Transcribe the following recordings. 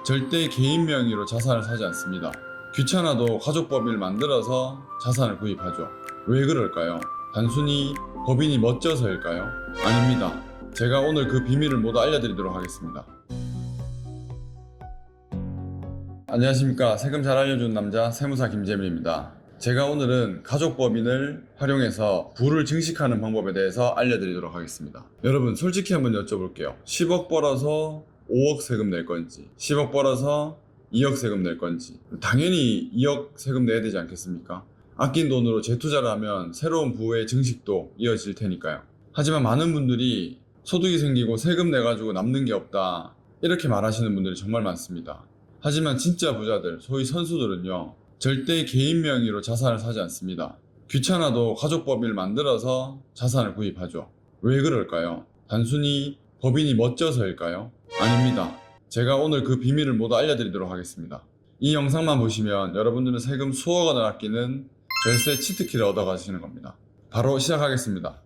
절대 개인 명의로 자산을 사지 않습니다. 귀찮아도 가족법인을 만들어서 자산을 구입하죠. 왜 그럴까요? 단순히 법인이 멋져서일까요? 아닙니다. 제가 오늘 그 비밀을 모두 알려드리도록 하겠습니다. 안녕하십니까. 세금 잘 알려주는 남자 세무사 김재민입니다. 제가 오늘은 가족법인을 활용해서 부를 증식하는 방법에 대해서 알려드리도록 하겠습니다. 여러분 솔직히 한번 여쭤볼게요. 10억 벌어서 5억 세금 낼 건지, 10억 벌어서 2억 세금 낼 건지, 당연히 2억 세금 내야 되지 않겠습니까? 아낀 돈으로 재투자를 하면 새로운 부의 증식도 이어질 테니까요. 하지만 많은 분들이 소득이 생기고 세금 내가지고 남는 게 없다, 이렇게 말하시는 분들이 정말 많습니다. 하지만 진짜 부자들, 소위 선수들은요, 절대 개인 명의로 자산을 사지 않습니다. 귀찮아도 가족법인을 만들어서 자산을 구입하죠. 왜 그럴까요? 단순히 법인이 멋져서일까요? 아닙니다. 제가 오늘 그 비밀을 모두 알려드리도록 하겠습니다. 이 영상만 보시면 여러분들은 세금 수억 원을 아끼는 절세 치트키를 얻어가시는 겁니다. 바로 시작하겠습니다.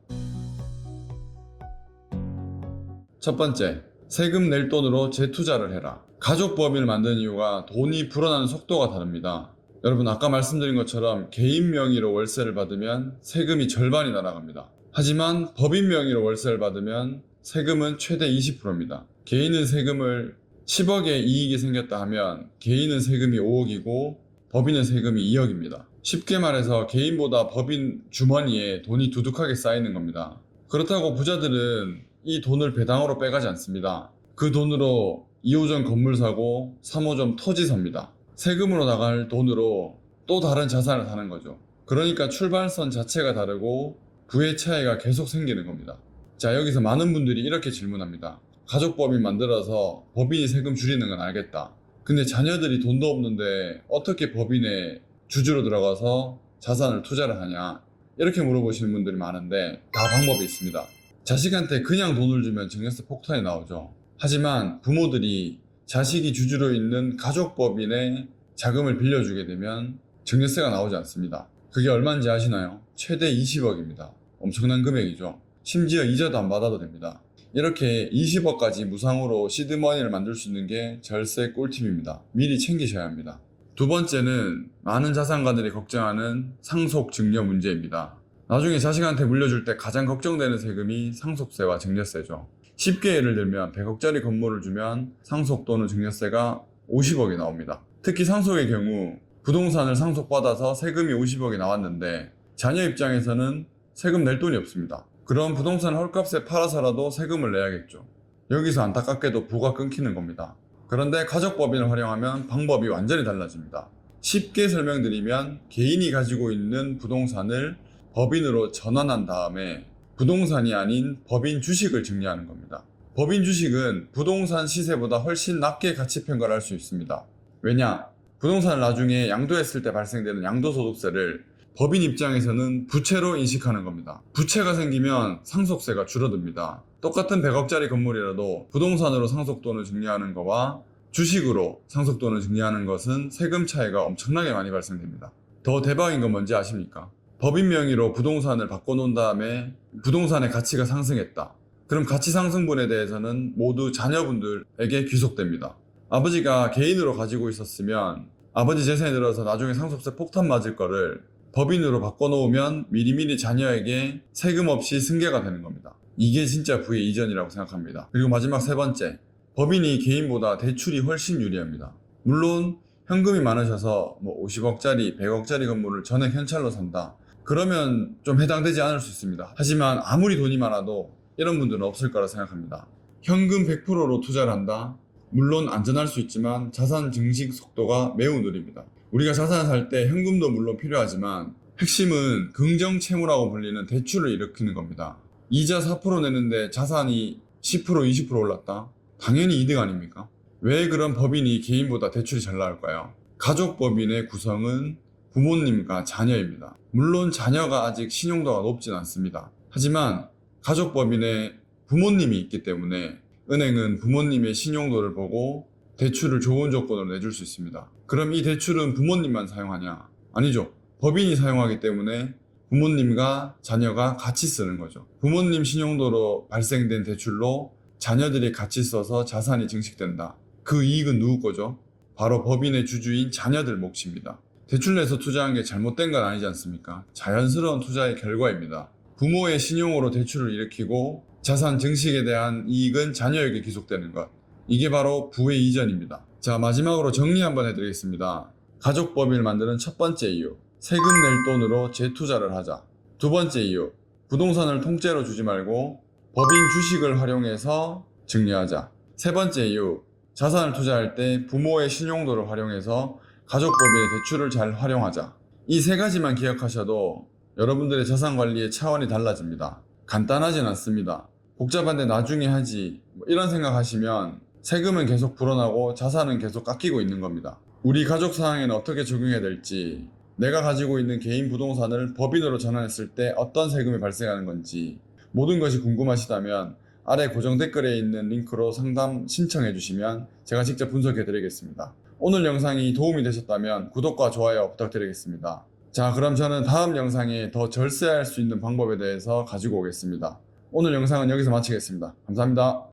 첫 번째, 세금 낼 돈으로 재투자를 해라. 가족법인을 만든 이유가 돈이 불어나는 속도가 다릅니다. 여러분 아까 말씀드린 것처럼 개인 명의로 월세를 받으면 세금이 절반이 날아갑니다. 하지만 법인 명의로 월세를 받으면 세금은 최대 20%입니다. 개인은 세금을 10억의 이익이 생겼다 하면 개인은 세금이 5억이고 법인은 세금이 2억입니다. 쉽게 말해서 개인보다 법인 주머니에 돈이 두둑하게 쌓이는 겁니다. 그렇다고 부자들은 이 돈을 배당으로 빼가지 않습니다. 그 돈으로 2호점 건물 사고 3호점 토지 삽니다. 세금으로 나갈 돈으로 또 다른 자산을 사는 거죠. 그러니까 출발선 자체가 다르고 부의 차이가 계속 생기는 겁니다. 자, 여기서 많은 분들이 이렇게 질문합니다. 가족법인 만들어서 법인이 세금 줄이는 건 알겠다. 근데 자녀들이 돈도 없는데 어떻게 법인에 주주로 들어가서 자산을 투자를 하냐, 이렇게 물어보시는 분들이 많은데 다 방법이 있습니다. 자식한테 그냥 돈을 주면 증여세 폭탄이 나오죠. 하지만 부모들이 자식이 주주로 있는 가족법인에 자금을 빌려주게 되면 증여세가 나오지 않습니다. 그게 얼마인지 아시나요? 최대 20억입니다. 엄청난 금액이죠. 심지어 이자도 안 받아도 됩니다. 이렇게 20억까지 무상으로 시드머니를 만들 수 있는 게 절세 꿀팁입니다. 미리 챙기셔야 합니다. 두 번째는 많은 자산가들이 걱정하는 상속 증여 문제입니다. 나중에 자식한테 물려줄 때 가장 걱정되는 세금이 상속세와 증여세죠. 쉽게 예를 들면 100억짜리 건물을 주면 상속 또는 증여세가 50억이 나옵니다. 특히 상속의 경우 부동산을 상속받아서 세금이 50억이 나왔는데 자녀 입장에서는 세금 낼 돈이 없습니다. 그럼 부동산을 헐값에 팔아서라도 세금을 내야겠죠. 여기서 안타깝게도 부가 끊기는 겁니다. 그런데 가족법인을 활용하면 방법이 완전히 달라집니다. 쉽게 설명드리면 개인이 가지고 있는 부동산을 법인으로 전환한 다음에 부동산이 아닌 법인 주식을 증여하는 겁니다. 법인 주식은 부동산 시세보다 훨씬 낮게 가치 평가를 할 수 있습니다. 왜냐? 부동산을 나중에 양도했을 때 발생되는 양도소득세를 법인 입장에서는 부채로 인식하는 겁니다. 부채가 생기면 상속세가 줄어듭니다. 똑같은 100억짜리 건물이라도 부동산으로 상속돈을 증여하는 거와 주식으로 상속돈을 증여하는 것은 세금 차이가 엄청나게 많이 발생됩니다. 더 대박인 건 뭔지 아십니까? 법인 명의로 부동산을 바꿔놓은 다음에 부동산의 가치가 상승했다. 그럼 가치 상승분에 대해서는 모두 자녀분들에게 귀속됩니다. 아버지가 개인으로 가지고 있었으면 아버지 재산이 들어서 나중에 상속세 폭탄 맞을 거를 법인으로 바꿔놓으면 미리미리 자녀에게 세금 없이 승계가 되는 겁니다. 이게 진짜 부의 이전이라고 생각합니다. 그리고 마지막 세 번째, 법인이 개인보다 대출이 훨씬 유리합니다. 물론 현금이 많으셔서 50억짜리, 100억짜리 건물을 전액 현찰로 산다, 그러면 좀 해당되지 않을 수 있습니다. 하지만 아무리 돈이 많아도 이런 분들은 없을 거라 생각합니다. 현금 100%로 투자를 한다? 물론 안전할 수 있지만 자산 증식 속도가 매우 느립니다. 우리가 자산을 살 때 현금도 물론 필요하지만 핵심은 긍정 채무라고 불리는 대출을 일으키는 겁니다. 이자 4% 내는데 자산이 10% 20% 올랐다? 당연히 이득 아닙니까? 왜 그런 법인이 개인보다 대출이 잘 나올까요? 가족법인의 구성은 부모님과 자녀입니다. 물론 자녀가 아직 신용도가 높진 않습니다. 하지만 가족법인에 부모님이 있기 때문에 은행은 부모님의 신용도를 보고 대출을 좋은 조건으로 내줄 수 있습니다. 그럼 이 대출은 부모님만 사용하냐? 아니죠. 법인이 사용하기 때문에 부모님과 자녀가 같이 쓰는 거죠. 부모님 신용도로 발생된 대출로 자녀들이 같이 써서 자산이 증식된다. 그 이익은 누구 거죠? 바로 법인의 주주인 자녀들 몫입니다. 대출 내서 투자한 게 잘못된 건 아니지 않습니까? 자연스러운 투자의 결과입니다. 부모의 신용으로 대출을 일으키고 자산 증식에 대한 이익은 자녀에게 기속되는 것. 이게 바로 부의 이전입니다. 자, 마지막으로 정리 한번 해드리겠습니다. 가족법인을 만드는 첫 번째 이유, 세금 낼 돈으로 재투자를 하자. 두 번째 이유, 부동산을 통째로 주지 말고 법인 주식을 활용해서 증여하자. 세 번째 이유, 자산을 투자할 때 부모의 신용도를 활용해서 가족법인의 대출을 잘 활용하자. 이 세 가지만 기억하셔도 여러분들의 자산 관리의 차원이 달라집니다. 간단하진 않습니다. 복잡한데 나중에 하지, 이런 생각하시면 세금은 계속 불어나고 자산은 계속 깎이고 있는 겁니다. 우리 가족 상황에는 어떻게 적용해야 될지, 내가 가지고 있는 개인 부동산을 법인으로 전환했을 때 어떤 세금이 발생하는 건지 모든 것이 궁금하시다면 아래 고정 댓글에 있는 링크로 상담 신청해 주시면 제가 직접 분석해 드리겠습니다. 오늘 영상이 도움이 되셨다면 구독과 좋아요 부탁드리겠습니다. 자, 그럼 저는 다음 영상에 더 절세할 수 있는 방법에 대해서 가지고 오겠습니다. 오늘 영상은 여기서 마치겠습니다. 감사합니다.